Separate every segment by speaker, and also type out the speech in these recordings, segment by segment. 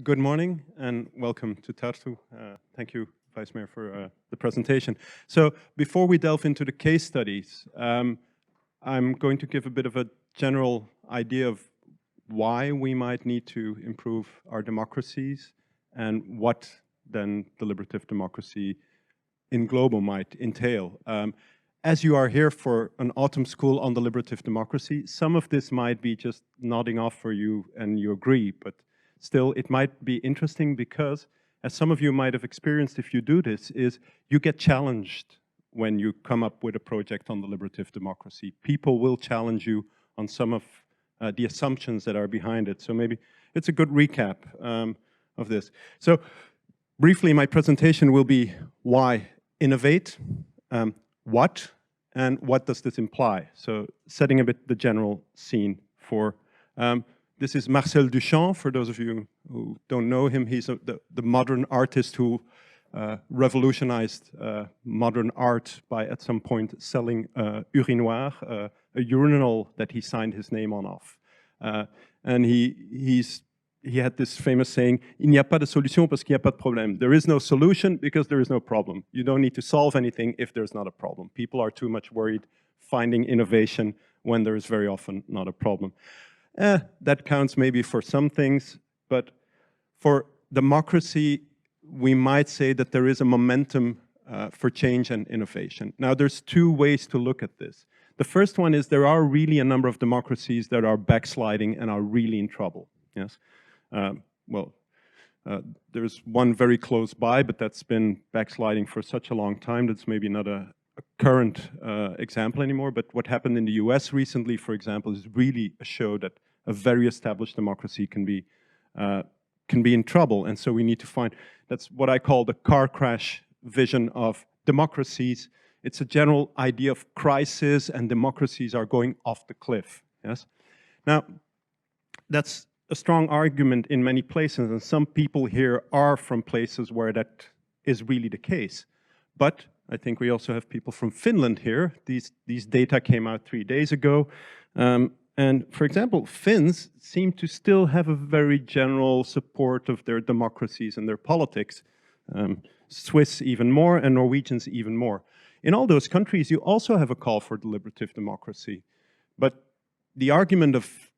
Speaker 1: Good morning and welcome to Tartu. Thank you, Vice Mayor, for the presentation. So before we delve into the case studies, I'm going to give a bit of a general idea of why we might need to improve our democracies and what then deliberative democracy in global might entail. As you are here for an autumn school on deliberative democracy, some of this might be just nodding off for you and you agree, but still it might be interesting because, as some of you might have experienced if you do this, is you get challenged when you come up with a project on deliberative democracy. People will challenge you on some of the assumptions that are behind it. So maybe it's a good recap of this. So briefly, my presentation will be why innovate, what, and what does this imply? So setting a bit the general scene for, this is Marcel Duchamp, for those of you who don't know him. He's the modern artist who revolutionized modern art by at some point selling urinoir, a urinal that he signed his name on off. And he had this famous saying, "Il n'y a pas de solution parce qu'il n'y a pas de problème." There is no solution because there is no problem. You don't need to solve anything if there's not a problem. People are too much worried finding innovation when there is very often not a problem. That counts maybe for some things, but for democracy, we might say that there is a momentum for change and innovation. Now, there's two ways to look at this. The first one is there are really a number of democracies that are backsliding and are really in trouble. Yes. There's one very close by, but that's been backsliding for such a long time that's maybe not a current example anymore. But what happened in the US recently, for example, is really a show that a very established democracy can be in trouble. And so we need to find, that's what I call the car crash vision of democracies. It's a general idea of crisis, and democracies are going off the cliff. Yes. Now, that's a strong argument in many places, and some people here are from places where that is really the case. But I think we also have people from Finland here. These data came out 3 days ago. And for example, Finns seem to still have a very general support of their democracies and their politics. Swiss even more, and Norwegians even more. In all those countries, you also have a call for deliberative democracy. But the argument of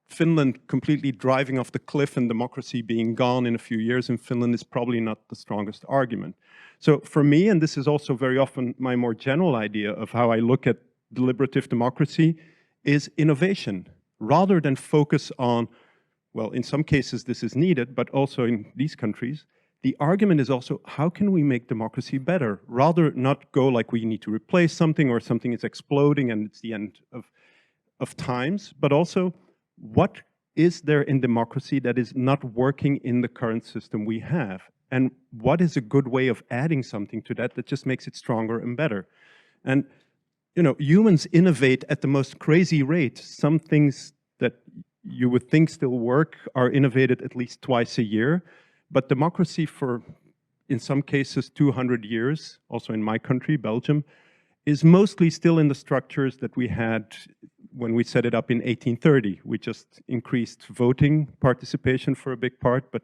Speaker 1: Finland completely driving off the cliff and democracy being gone in a few years in Finland is probably not the strongest argument. So for me, and this is also very often my more general idea of how I look at deliberative democracy, is innovation. Rather than focus on, well, in some cases this is needed, but also in these countries, the argument is also how can we make democracy better? Rather not go like we need to replace something or something is exploding and it's the end of times, but also what is there in democracy that is not working in the current system we have? And what is a good way of adding something to that that just makes it stronger and better? And, you know, humans innovate at the most crazy rate. Some things that you would think still work are innovated at least twice a year. But democracy for, in some cases, 200 years, also in my country, Belgium, is mostly still in the structures that we had when we set it up in 1830. We just increased voting participation for a big part, but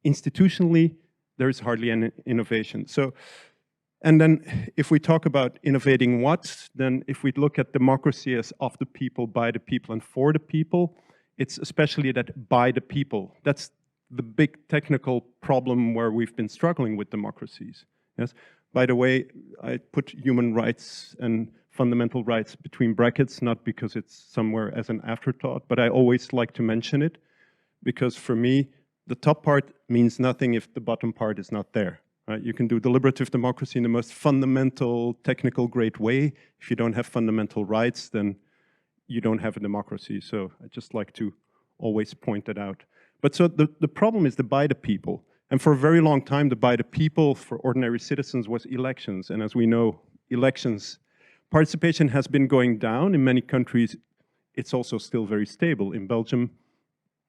Speaker 1: institutionally, there is hardly any innovation. So, and then if we talk about innovating what, then if we look at democracy as of the people, by the people, and for the people, it's especially that by the people. That's the big technical problem where we've been struggling with democracies. Yes. By the way, I put human rights and fundamental rights between brackets, not because it's somewhere as an afterthought, but I always like to mention it, because for me, the top part means nothing if the bottom part is not there. Right? You can do deliberative democracy in the most fundamental, technical, great way. If you don't have fundamental rights, then you don't have a democracy. So I just like to always point that out. But so the problem is the by the people. And for a very long time, the by the people for ordinary citizens was elections. And as we know, elections, participation has been going down. In many countries, it's also still very stable. In Belgium,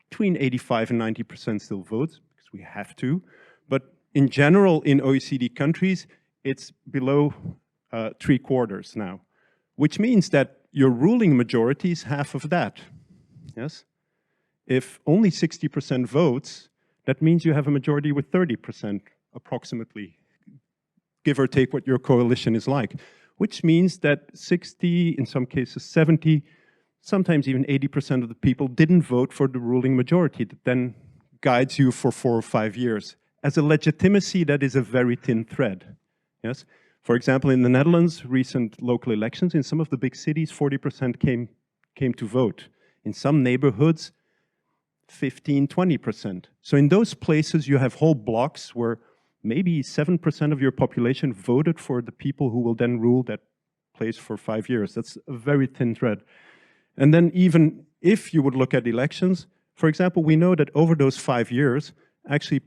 Speaker 1: between 85 and 90% still votes, because we have to. But in general, in OECD countries, it's below 3/4 now, which means that your ruling majority is half of that. Yes? If only 60% votes, that means you have a majority with 30% approximately, give or take what your coalition is like, which means that 60, in some cases 70, sometimes even 80% of the people didn't vote for the ruling majority that then guides you for 4 or 5 years. As a legitimacy, that is a very thin thread. Yes. For example, in the Netherlands, recent local elections, in some of the big cities, 40% came to vote. In some neighborhoods, 15, 20%. So in those places, you have whole blocks where maybe 7% of your population voted for the people who will then rule that place for 5 years. That's a very thin thread. And then even if you would look at elections, for example, we know that over those 5 years, actually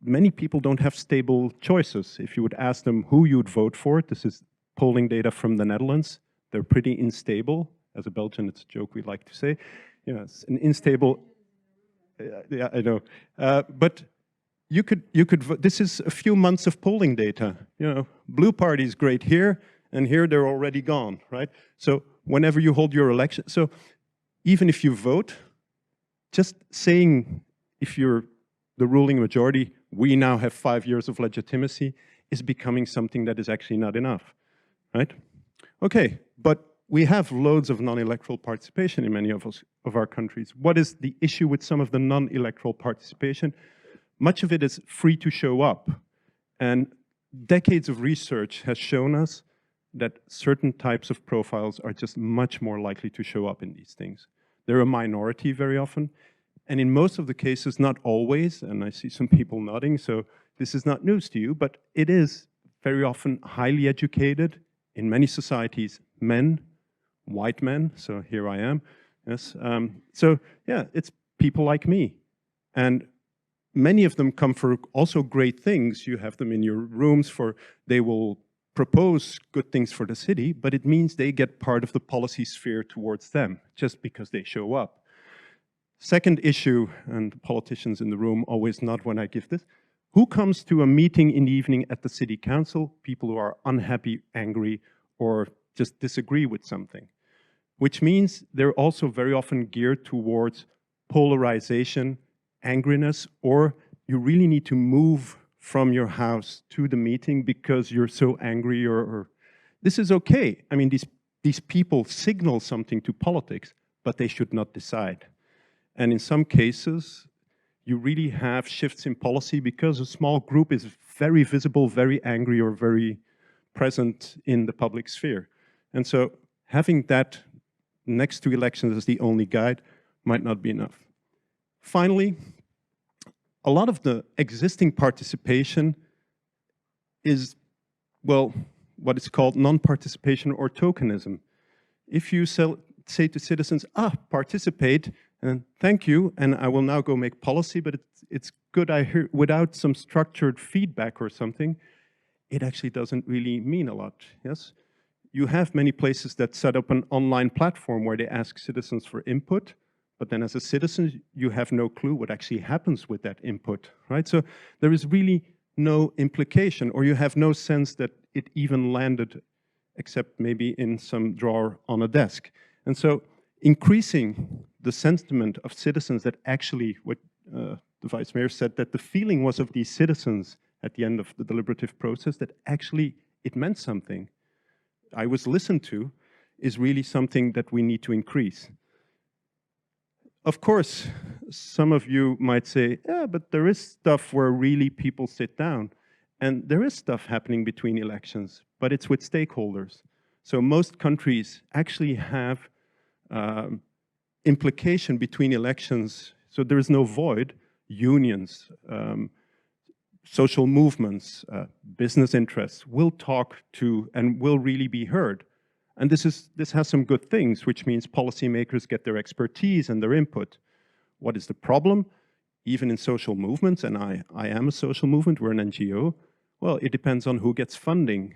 Speaker 1: many people don't have stable choices. If you would ask them who you'd vote for, this is polling data from the Netherlands, they're pretty unstable. As a Belgian, it's a joke we like to say. Yes, an unstable, yeah, I know. But you could this is a few months of polling data. You know, blue party is great here, and here they're already gone, right? So whenever you hold your election, so even if you vote, just saying if you're the ruling majority, we now have 5 years of legitimacy, is becoming something that is actually not enough, right? Okay, but we have loads of non-electoral participation in many of our countries. What is the issue with some of the non-electoral participation? Much of it is free to show up. And decades of research has shown us that certain types of profiles are just much more likely to show up in these things. They're a minority very often. And in most of the cases, not always, and I see some people nodding, so this is not news to you, but it is very often highly educated, in many societies, men, white men, so here I am, yes. So yeah, it's people like me. And many of them come for also great things. You have them in your rooms they will propose good things for the city, but it means they get part of the policy sphere towards them, just because they show up. Second issue, and politicians in the room always nod when I give this, who comes to a meeting in the evening at the city council? People who are unhappy, angry, or just disagree with something. Which means they're also very often geared towards polarization, angriness, or you really need to move from your house to the meeting because you're so angry, or this is okay. I mean, these people signal something to politics, but they should not decide. And in some cases, you really have shifts in policy because a small group is very visible, very angry, or very present in the public sphere. And so having that next to elections as the only guide might not be enough. Finally, a lot of the existing participation is, well, what is called non-participation or tokenism. If you say to citizens, participate, and thank you, and I will now go make policy, but it's good I hear, without some structured feedback or something, it actually doesn't really mean a lot, yes? You have many places that set up an online platform where they ask citizens for input, but then as a citizen, you have no clue what actually happens with that input, right? So there is really no implication, or you have no sense that it even landed, except maybe in some drawer on a desk. And so increasing the sentiment of citizens that actually, what the Vice Mayor said, that the feeling was of these citizens at the end of the deliberative process, that actually it meant something. I was listened to, is really something that we need to increase. Of course, some of you might say, yeah, but there is stuff where really people sit down. And there is stuff happening between elections, but it's with stakeholders. So most countries actually have implication between elections. So there is no void. Unions, social movements, business interests will talk to and will really be heard. And this has some good things, which means policymakers get their expertise and their input. What is the problem? Even in social movements, and I am a social movement, we're an NGO, well, it depends on who gets funding,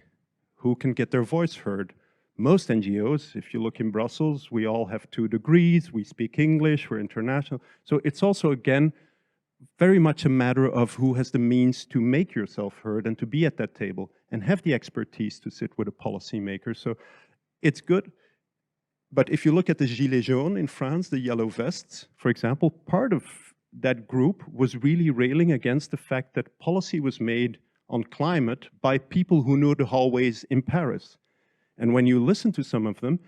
Speaker 1: who can get their voice heard. Most NGOs, if you look in Brussels, we all have 2 degrees, we speak English, we're international. So it's also, again, very much a matter of who has the means to make yourself heard and to be at that table and have the expertise to sit with a policymaker. So it's good. But if you look at the Gilets jaunes in France, the yellow vests, for example, part of that group was really railing against the fact that policy was made on climate by people who knew the hallways in Paris. And when you listen to some of them,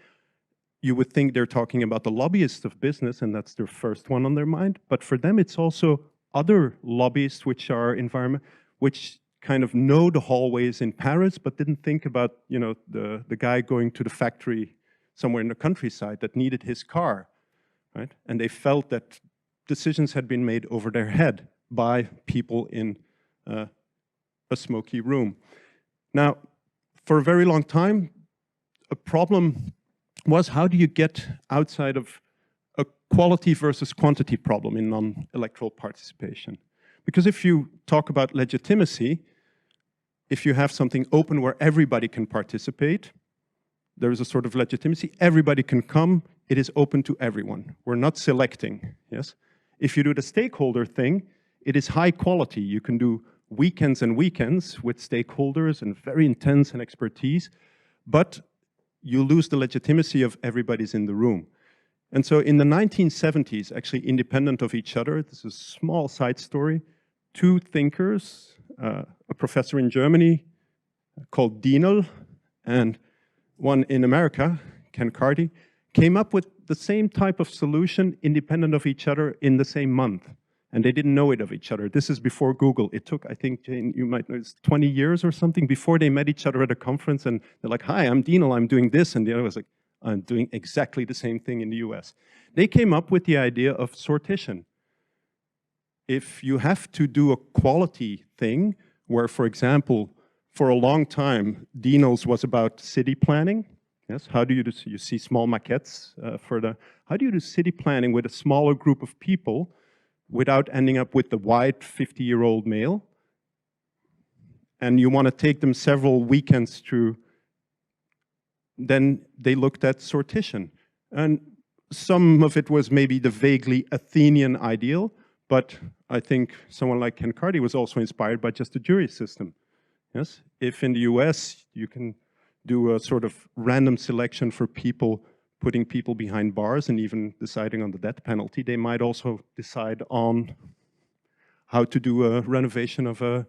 Speaker 1: you would think they're talking about the lobbyists of business, and that's their first one on their mind. But for them, it's also other lobbyists which are environment, which kind of know the hallways in Paris, but didn't think about, you know, the guy going to the factory somewhere in the countryside that needed his car, right? And they felt that decisions had been made over their head by people in a smoky room. Now, for a very long time, a problem was, how do you get outside of a quality versus quantity problem in non-electoral participation? Because if you talk about legitimacy, if you have something open where everybody can participate, there is a sort of legitimacy. Everybody can come. It is open to everyone. We're not selecting, yes? If you do the stakeholder thing, it is high quality. You can do weekends and weekends with stakeholders and very intense and expertise, but you lose the legitimacy of everybody's in the room. And so in the 1970s, actually independent of each other, this is a small side story, two thinkers, a professor in Germany called Dienel, and one in America, Ken Carty, came up with the same type of solution independent of each other in the same month. And they didn't know it of each other. This is before Google. It took, I think, Jane, you might know, it's 20 years or something before they met each other at a conference, and they're like, hi, I'm Dienel, I'm doing this. And the other was like, I'm doing exactly the same thing in the US. They came up with the idea of sortition. If you have to do a quality thing, where, for example, for a long time, Dienel's was about city planning. Yes, how do you do, you see small maquettes how do you do city planning with a smaller group of people without ending up with the white 50-year-old male? And you want to take them several weekends through, then they looked at sortition. And some of it was maybe the vaguely Athenian ideal, but I think someone like Ken Carty was also inspired by just the jury system. Yes, if in the US you can do a sort of random selection for people, putting people behind bars and even deciding on the death penalty, they might also decide on how to do a renovation of a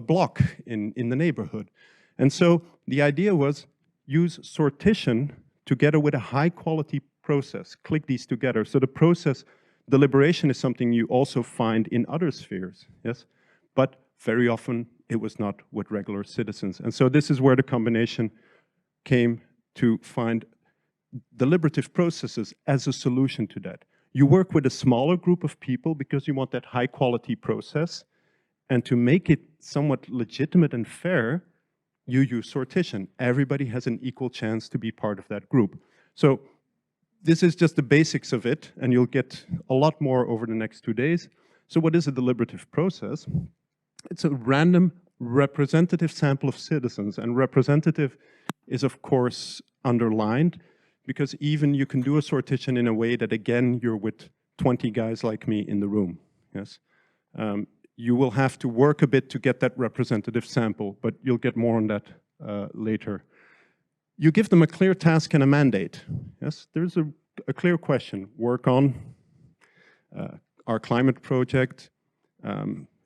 Speaker 1: block in the neighborhood. And so the idea was use sortition together with a high quality process, click these together. So the process, deliberation is something you also find in other spheres, yes? But very often it was not with regular citizens. And so this is where the combination came to find deliberative processes as a solution to that. You work with a smaller group of people because you want that high quality process, and to make it somewhat legitimate and fair, you use sortition. Everybody has an equal chance to be part of that group. So this is just the basics of it, and you'll get a lot more over the next 2 days. So what is a deliberative process? It's a random representative sample of citizens, and representative is of course underlined, because even you can do a sortition in a way that, again, you're with 20 guys like me in the room, yes? You will have to work a bit to get that representative sample, but you'll get more on that later. You give them a clear task and a mandate, yes? There's a clear question. Work on our climate project.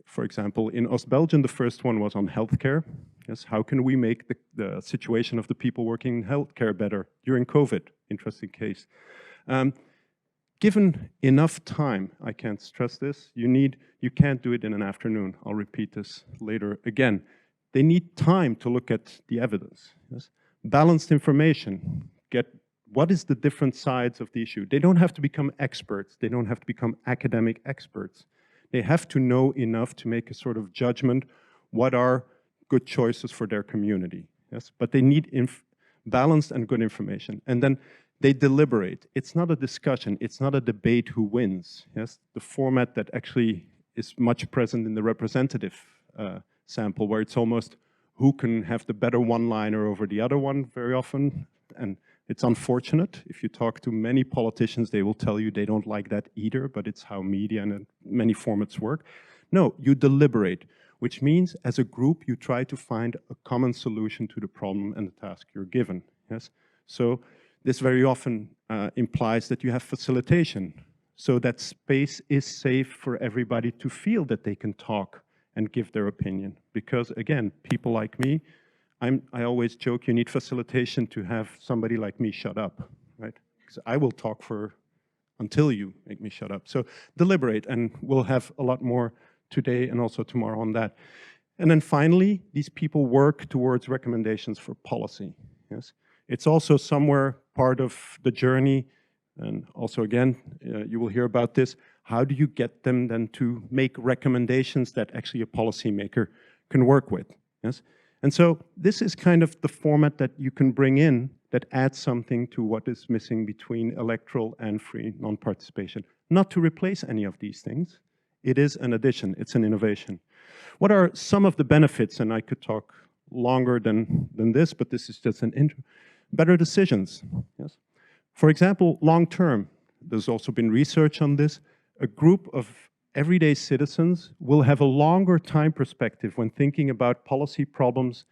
Speaker 1: For example, in Belgium, the first one was on healthcare. Yes, how can we make the situation of the people working in healthcare better during COVID? Interesting case. Given enough time, I can't stress this, you can't do it in an afternoon. I'll repeat this later again. They need time to look at the evidence. Yes? Balanced information. Get what is the different sides of the issue. They don't have to become experts. They don't have to become academic experts. They have to know enough to make a sort of judgment, what are good choices for their community. Yes? But they need balanced and good information. And then they deliberate. It's not a discussion. It's not a debate who wins. Yes? The format that actually is much present in the representative sample, where it's almost who can have the better one-liner over the other one very often. And it's unfortunate. If you talk to many politicians, they will tell you they don't like that either, but it's how media and many formats work. No, you deliberate, which means as a group, you try to find a common solution to the problem and the task you're given. Yes? So this very often implies that you have facilitation. so that space is safe for everybody to feel that they can talk and give their opinion. Because again, people like me, I always joke, you need facilitation to have somebody like me shut up, right? Because I will talk until you make me shut up. So deliberate, and we'll have a lot more today and also tomorrow on that. And then finally, these people work towards recommendations for policy, yes? It's also somewhere part of the journey, and also again, you will hear about this, how do you get them then to make recommendations that actually a policymaker can work with, yes? And so this is kind of the format that you can bring in that adds something to what is missing between electoral and free non-participation. Not to replace any of these things. It is an addition, it's an innovation. What are some of the benefits? And I could talk longer than this, but this is just an intro. Better decisions, yes? For example, long-term, there's also been research on this. A group of everyday citizens will have a longer time perspective when thinking about policy problems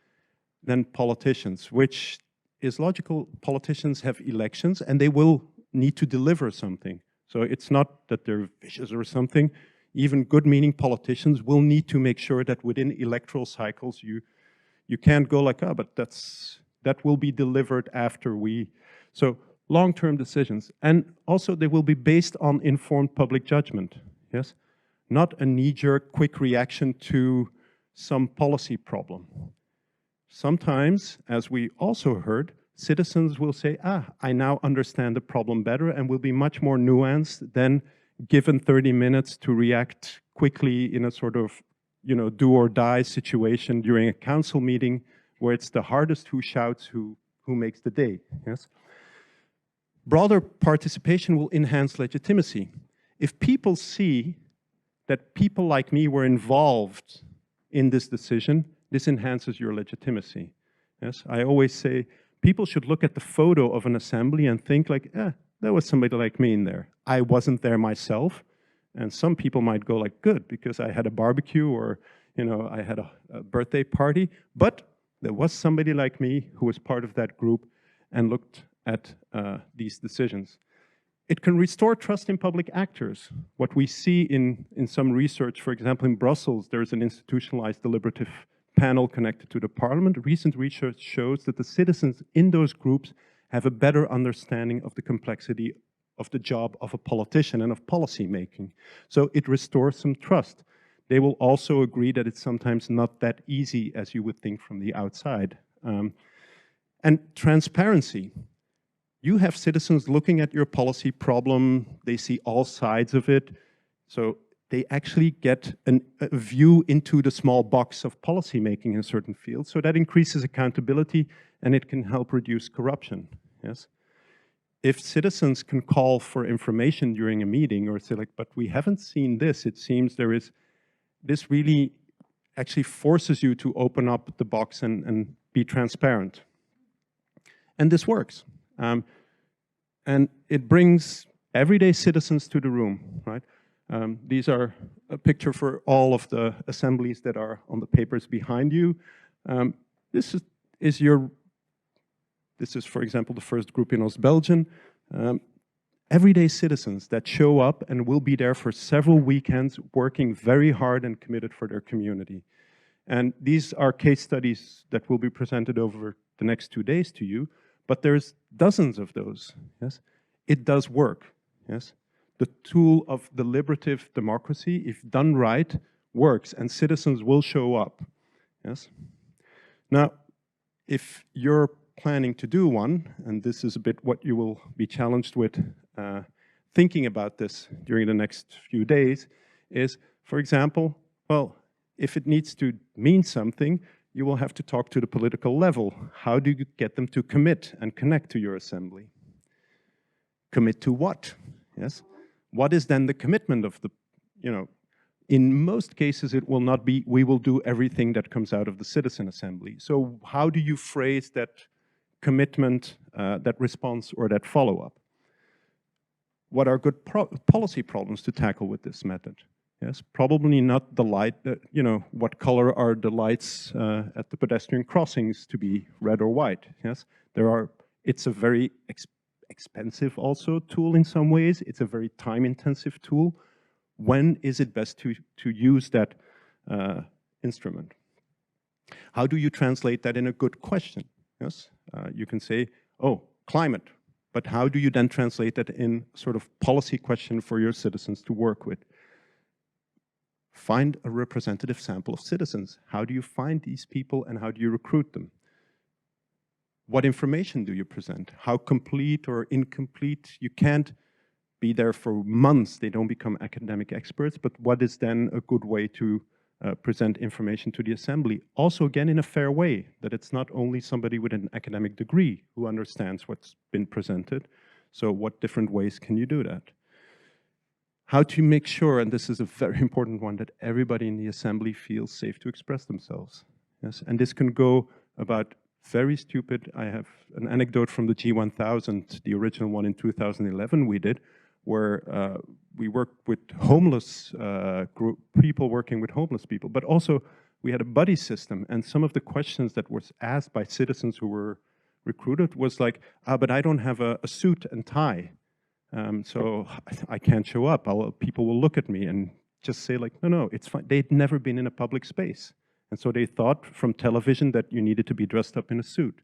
Speaker 1: than politicians, which is logical. Politicians have elections and they will need to deliver something. So it's not that they're vicious or something. Even good-meaning politicians will need to make sure that within electoral cycles you can't go like, oh, but that will be delivered after we. So long-term decisions. And also they will be based on informed public judgment, yes? Not a knee-jerk quick reaction to some policy problem. Sometimes, as we also heard, citizens will say, I now understand the problem better, and will be much more nuanced than given 30 minutes to react quickly in a sort of, do or die situation during a council meeting where it's the hardest who shouts who makes the day, yes? Broader participation will enhance legitimacy. If people see that people like me were involved in this decision, this enhances your legitimacy. Yes, I always say people should look at the photo of an assembly and think like, there was somebody like me in there. I wasn't there myself, and some people might go like, good, because I had a barbecue or I had a birthday party, but there was somebody like me who was part of that group and looked at these decisions. It can restore trust in public actors. What we see in some research, for example, in Brussels, there's an institutionalized deliberative panel connected to the parliament. Recent research shows that the citizens in those groups have a better understanding of the complexity of the job of a politician and of policy making. So it restores some trust. They will also agree that it's sometimes not that easy as you would think from the outside. And transparency. You have citizens looking at your policy problem, they see all sides of it, so they actually get a view into the small box of policy making in certain fields, so that increases accountability and it can help reduce corruption, yes? If citizens can call for information during a meeting or say like, but we haven't seen this, it seems this really actually forces you to open up the box and be transparent. And this works. And it brings everyday citizens to the room, right? These are a picture for all of the assemblies that are on the papers behind you. This is, for example, the first group in Belgian. Everyday citizens that show up and will be there for several weekends, working very hard and committed for their community. And these are case studies that will be presented over the next 2 days to you. But there's dozens of those, yes? It does work, yes? The tool of deliberative democracy, if done right, works, and citizens will show up, yes? Now, if you're planning to do one, and this is a bit what you will be challenged with thinking about this during the next few days, is, for example, well, if it needs to mean something, you will have to talk to the political level. How do you get them to commit and connect to your assembly? Commit to what? Yes. What is then the commitment of the, in most cases it will not be, we will do everything that comes out of the citizen assembly. So how do you phrase that commitment, that response, or that follow-up? What are good policy problems to tackle with this method? Yes, probably not the light, what color are the lights at the pedestrian crossings to be, red or white? Yes, it's a very expensive also tool in some ways. It's a very time-intensive tool. When is it best to use that instrument? How do you translate that in a good question? Yes, you can say, oh, climate. But how do you then translate that in sort of policy question for your citizens to work with? Find a representative sample of citizens. How do you find these people and how do you recruit them? What information do you present? How complete or incomplete? You can't be there for months. They don't become academic experts, but what is then a good way to present information to the assembly? Also, again, in a fair way, that it's not only somebody with an academic degree who understands what's been presented. So what different ways can you do that? How to make sure, and this is a very important one, that everybody in the assembly feels safe to express themselves. Yes, and this can go about very stupid. I have an anecdote from the G1000, the original one in 2011 we did, where we worked with homeless people working with homeless people, but also we had a buddy system, and some of the questions that was asked by citizens who were recruited was like, but I don't have a suit and tie, so I can't show up. People will look at me and just say like, no, it's fine. They'd never been in a public space. And so they thought from television that you needed to be dressed up in a suit,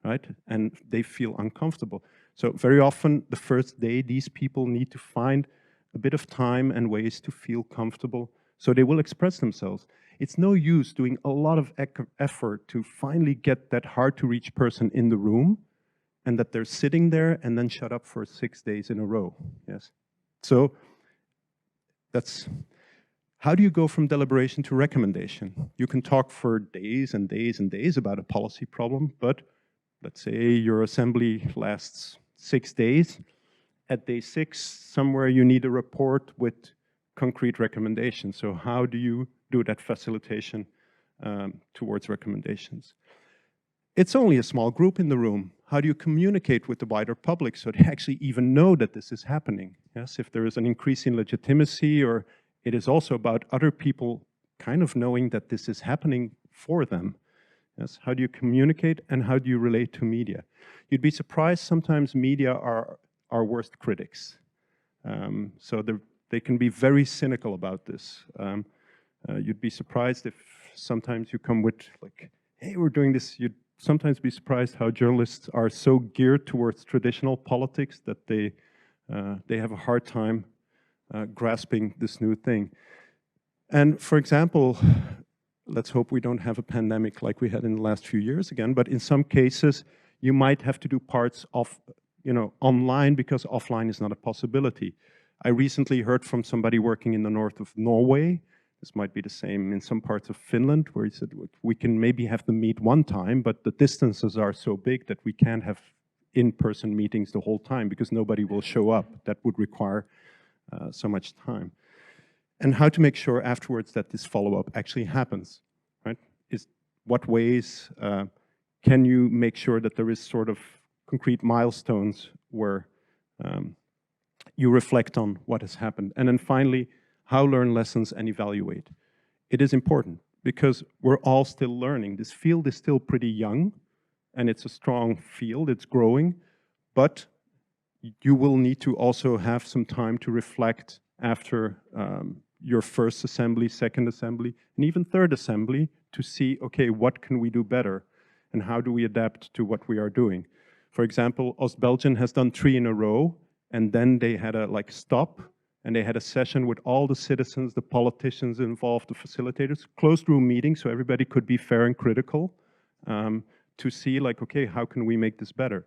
Speaker 1: right? And they feel uncomfortable. So very often, the first day, these people need to find a bit of time and ways to feel comfortable, so they will express themselves. It's no use doing a lot of effort to finally get that hard-to-reach person in the room, and that they're sitting there and then shut up for 6 days in a row, yes? So that's... How do you go from deliberation to recommendation? You can talk for days and days and days about a policy problem, but let's say your assembly lasts 6 days. At day 6, somewhere you need a report with concrete recommendations. So how do you do that facilitation towards recommendations? It's only a small group in the room. How do you communicate with the wider public so they actually even know that this is happening? Yes, if there is an increase in legitimacy, or it is also about other people kind of knowing that this is happening for them. Yes, how do you communicate and how do you relate to media? You'd be surprised sometimes media are our worst critics. So they can be very cynical about this. You'd be surprised if sometimes you come with like, hey, we're doing this. You'd sometimes be surprised how journalists are so geared towards traditional politics that they have a hard time grasping this new thing. And for example, let's hope we don't have a pandemic like we had in the last few years again, but in some cases, you might have to do parts of, online because offline is not a possibility. I recently heard from somebody working in the north of Norway. This might be the same in some parts of Finland, where he said, we can maybe have them meet one time, but the distances are so big that we can't have in-person meetings the whole time because nobody will show up. That would require so much time. And how to make sure afterwards that this follow-up actually happens, right? What ways can you make sure that there is sort of concrete milestones where you reflect on what has happened? And then finally, how learn lessons and evaluate. It is important because we're all still learning. This field is still pretty young and it's a strong field, it's growing, but you will need to also have some time to reflect after your first assembly, second assembly, and even third assembly to see, okay, what can we do better and how do we adapt to what we are doing? For example, Belgian has done 3 in a row, and then they had a stop, and they had a session with all the citizens, the politicians involved, the facilitators, closed room meeting, so everybody could be fair and critical to see okay, how can we make this better?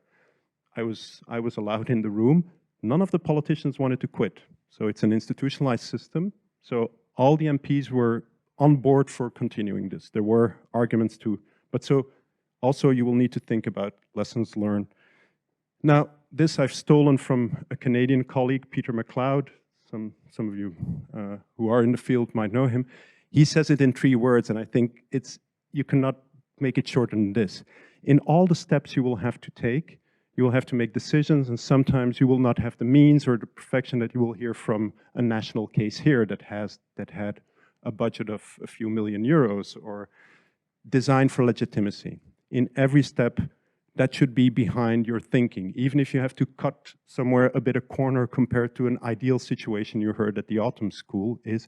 Speaker 1: I was allowed in the room. None of the politicians wanted to quit. So it's an institutionalized system. So all the MPs were on board for continuing this. There were arguments too. But so also you will need to think about lessons learned. Now, this I've stolen from a Canadian colleague, Peter MacLeod. Some of you who are in the field might know him. He says it in 3 words, and I think you cannot make it shorter than this. In all the steps you will have to take, you will have to make decisions, and sometimes you will not have the means or the perfection that you will hear from a national case here that had a budget of a few million euros or designed for legitimacy. In every step, that should be behind your thinking, even if you have to cut somewhere a bit of corner compared to an ideal situation you heard at the autumn school, is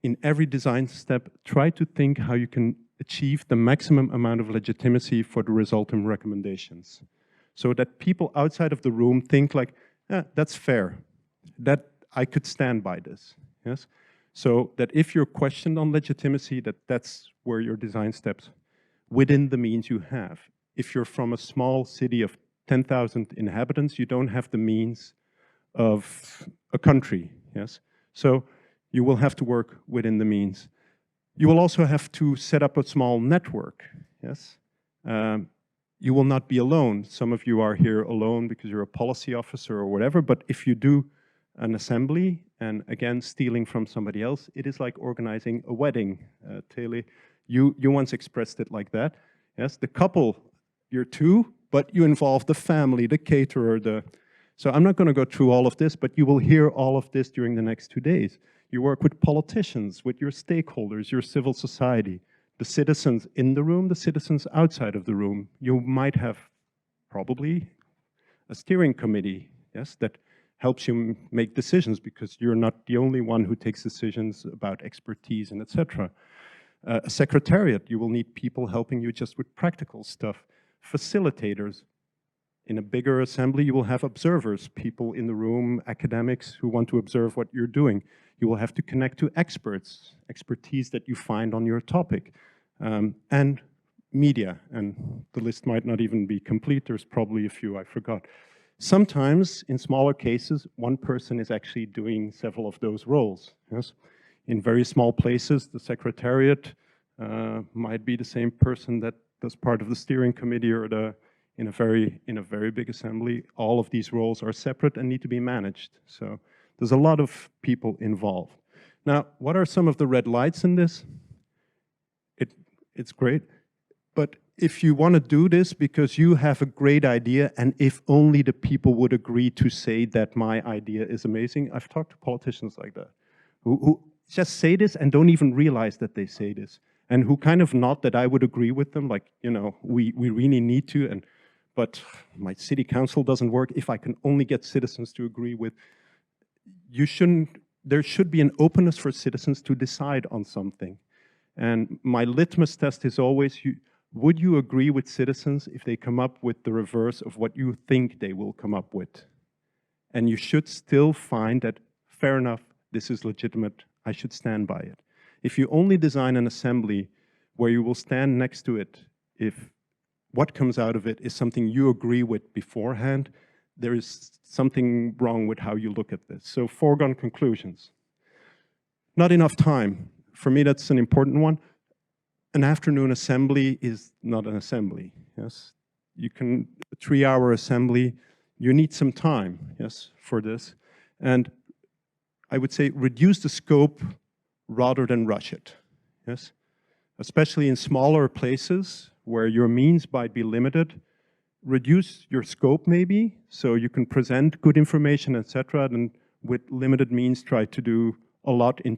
Speaker 1: in every design step, try to think how you can achieve the maximum amount of legitimacy for the resulting recommendations. So that people outside of the room think like, that's fair, that I could stand by this, yes? So that if you're questioned on legitimacy, that's where your design steps within the means you have. If you're from a small city of 10,000 inhabitants, you don't have the means of a country, yes? So you will have to work within the means. You will also have to set up a small network, yes? You will not be alone. Some of you are here alone because you're a policy officer or whatever, but if you do an assembly, and again, stealing from somebody else, it is like organizing a wedding. Tele, you once expressed it like that. Yes, the couple, you're two, but you involve the family, the caterer, So I'm not going to go through all of this, but you will hear all of this during the next 2 days. You work with politicians, with your stakeholders, your civil society, the citizens in the room, the citizens outside of the room. You might have probably a steering committee, yes, that helps you make decisions because you're not the only one who takes decisions about expertise and etc. A secretariat, you will need people helping you just with practical stuff. Facilitators. In a bigger assembly, you will have observers, people in the room, academics who want to observe what you're doing. You will have to connect to experts, expertise that you find on your topic, and media. And the list might not even be complete. There's probably a few I forgot. Sometimes, in smaller cases, one person is actually doing several of those roles. Yes? In very small places, the secretariat might be the same person that does part of the steering committee, or in a very big assembly, all of these roles are separate and need to be managed. So there's a lot of people involved. Now, what are some of the red lights in this? It's great, but if you want to do this because you have a great idea, and if only the people would agree to say that my idea is amazing, I've talked to politicians like that, who just say this and don't even realize that they say this, and who kind of nod that I would agree with them, like, you know, we really need to, but my city council doesn't work. If I can only get citizens to agree with, there should be an openness for citizens to decide on something. And my litmus test is always, would you agree with citizens if they come up with the reverse of what you think they will come up with? And you should still find that, fair enough, this is legitimate, I should stand by it. If you only design an assembly where you will stand next to it, if what comes out of it is something you agree with beforehand, there is something wrong with how you look at this. So foregone conclusions. Not enough time. For me, that's an important one. An afternoon assembly is not an assembly, yes? You can, a 3-hour assembly, you need some time, yes, for this. And I would say reduce the scope rather than rush it, yes? Especially in smaller places where your means might be limited, reduce your scope maybe, so you can present good information, etc., and with limited means try to do a lot in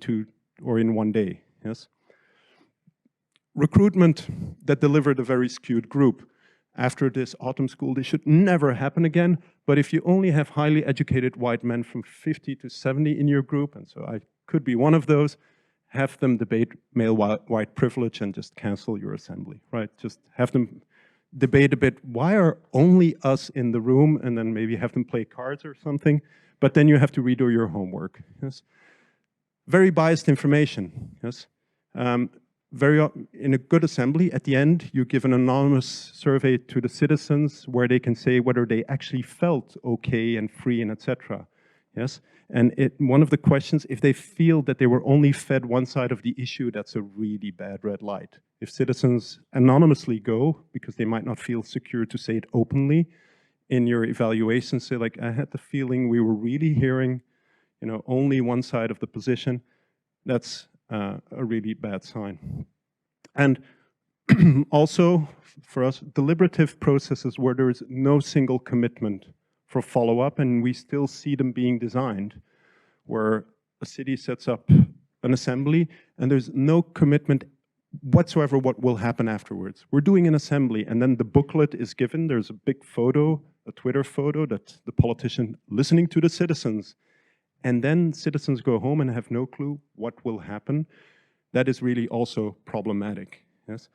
Speaker 1: 1 day, yes? Recruitment that delivered a very skewed group. After this autumn school, this should never happen again, but if you only have highly educated white men from 50 to 70 in your group, and so I could be one of those, have them debate male white privilege and just cancel your assembly, right? Just have them debate a bit, why are only us in the room, and then maybe have them play cards or something, but then you have to redo your homework, yes? Very biased information, yes? In a good assembly, at the end, you give an anonymous survey to the citizens where they can say whether they actually felt okay and free and etc. Yes, and one of the questions, if they feel that they were only fed one side of the issue, that's a really bad red light. If citizens anonymously go, because they might not feel secure to say it openly, in your evaluation, say like, I had the feeling we were really hearing, you know, only one side of the position, that's a really bad sign. And also, for us, deliberative processes where there is no single commitment for follow-up, and we still see them being designed, where a city sets up an assembly, and there's no commitment whatsoever what will happen afterwards. We're doing an assembly, and then the booklet is given. There's a big photo, a Twitter photo, that's the politician listening to the citizens. And then citizens go home and have no clue what will happen. That is really also problematic. Yes?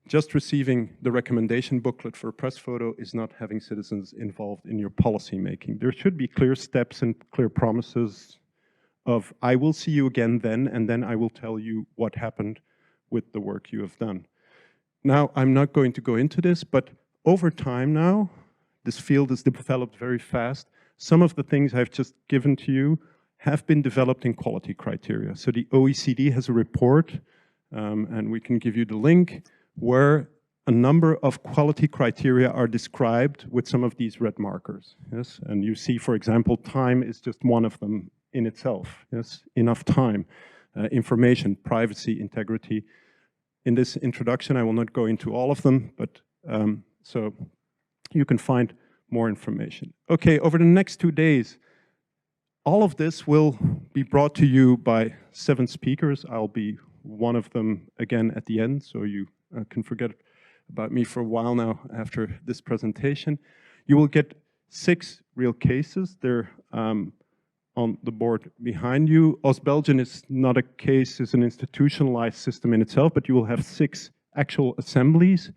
Speaker 1: Just receiving the recommendation booklet for a press photo is not having citizens involved in your policy making. There should be clear steps and clear promises of, I will see you again then, and then I will tell you what happened with the work you have done. Now, I'm not going to go into this, but over time now, this field has developed very fast. Some of the things I've just given to you have been developed in quality criteria. So the OECD has a report, and we can give you the link, where a number of quality criteria are described with some of these red markers. Yes, and you see, for example, time is just one of them in itself. Yes, enough time, information, privacy, integrity. In this introduction, I will not go into all of them, but so you can find more information. Okay, over the next 2 days, all of this will be brought to you by 7 speakers. I'll be one of them again at the end, so you can forget about me for a while now after this presentation. You will get 6 real cases. They're on the board behind you. Belgian is not a case, it's an institutionalized system in itself, but you will have 6 actual assemblies.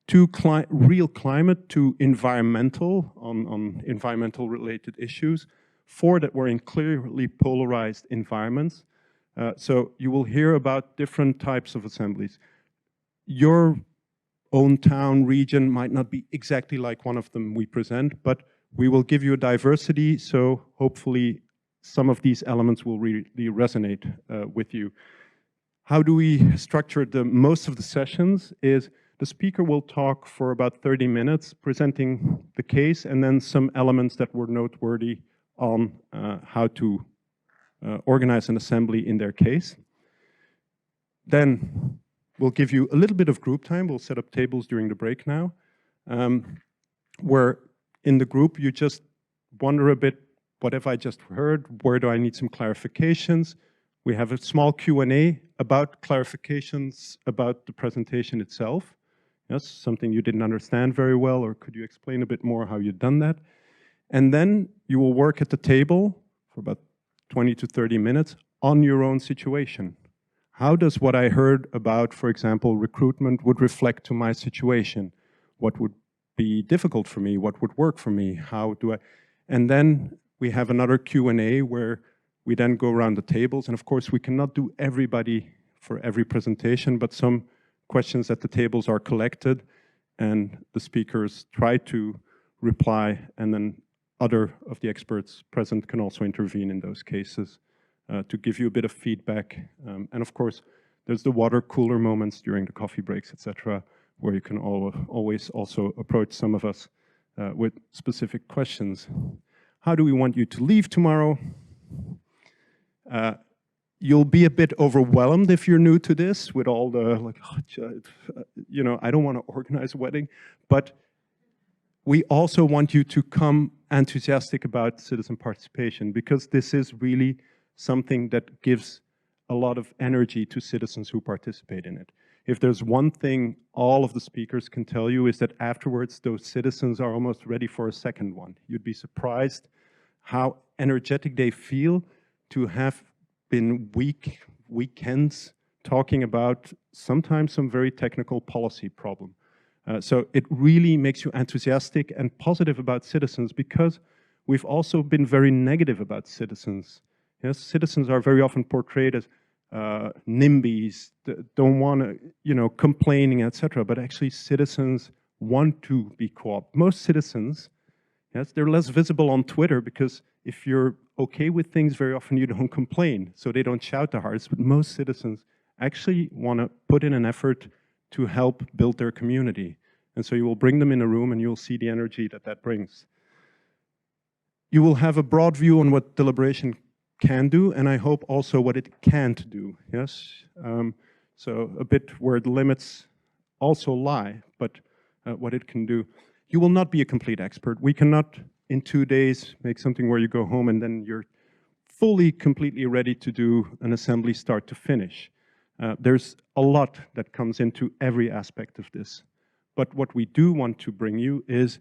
Speaker 1: 2 real climate, 2 environmental, on environmental related issues. 4 that were in clearly polarized environments. So you will hear about different types of assemblies. Your own town, region might not be exactly like one of them we present, but we will give you a diversity, so hopefully some of these elements will really resonate with you. How do we structure most of the sessions is the speaker will talk for about 30 minutes, presenting the case, and then some elements that were noteworthy on how to organize an assembly in their case. Then we'll give you a little bit of group time. We'll set up tables during the break now, where in the group you just wonder a bit, what have I just heard? Where do I need some clarifications? We have a small Q&A about clarifications about the presentation itself. Yes, something you didn't understand very well, or could you explain a bit more how you've done that? And then you will work at the table for about 20 to 30 minutes on your own situation. How does what I heard about, for example, recruitment would reflect to my situation? What would be difficult for me? What would work for me? How do I? And then we have another Q&A where we then go around the tables. And of course, we cannot do everybody for every presentation, but some questions at the tables are collected and the speakers try to reply, and then other of the experts present can also intervene in those cases to give you a bit of feedback. And of course, there's the water cooler moments during the coffee breaks, etc., where you can always also approach some of us with specific questions. How do we want you to leave tomorrow? You'll be a bit overwhelmed if you're new to this with all the, like, you know, I don't want to organize a wedding, but we also want you to come enthusiastic about citizen participation, because this is really something that gives a lot of energy to citizens who participate in it. If there's one thing all of the speakers can tell you, is that afterwards those citizens are almost ready for a second one. You'd be surprised how energetic they feel to have been weekends talking about sometimes some very technical policy problem. So it really makes you enthusiastic and positive about citizens, because we've also been very negative about citizens. Yes, citizens are very often portrayed as NIMBYs, don't want to, you know, complaining, etc. But actually citizens want to be co-op. Most citizens, yes, they're less visible on Twitter, because if you're okay with things, very often you don't complain, so they don't shout the hardest. But most citizens actually want to put in an effort to help build their community. And so you will bring them in a room and you'll see the energy that that brings. You will have a broad view on what deliberation can do, and I hope also what it can't do, yes? So a bit where the limits also lie, but what it can do. You will not be a complete expert. We cannot, in 2 days, make something where you go home and then you're fully, completely ready to do an assembly start to finish. There's a lot that comes into every aspect of this. But what we do want to bring you is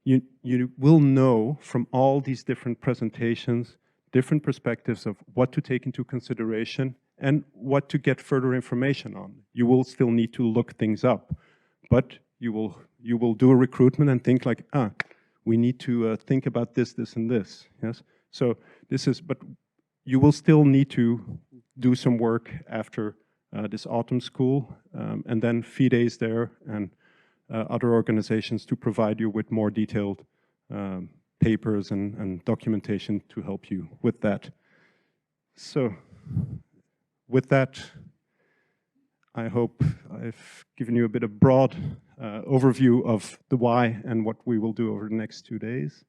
Speaker 1: you will know from all these different presentations, different perspectives of what to take into consideration and what to get further information on. You will still need to look things up, but you will do a recruitment and think like, we need to think about this, this, and this. Yes. So this is, but you will still need to do some work after this autumn school, and then FIDE is there and other organizations to provide you with more detailed papers and documentation to help you with that. So with that, I hope I've given you a bit of broad overview of the why and what we will do over the next 2 days.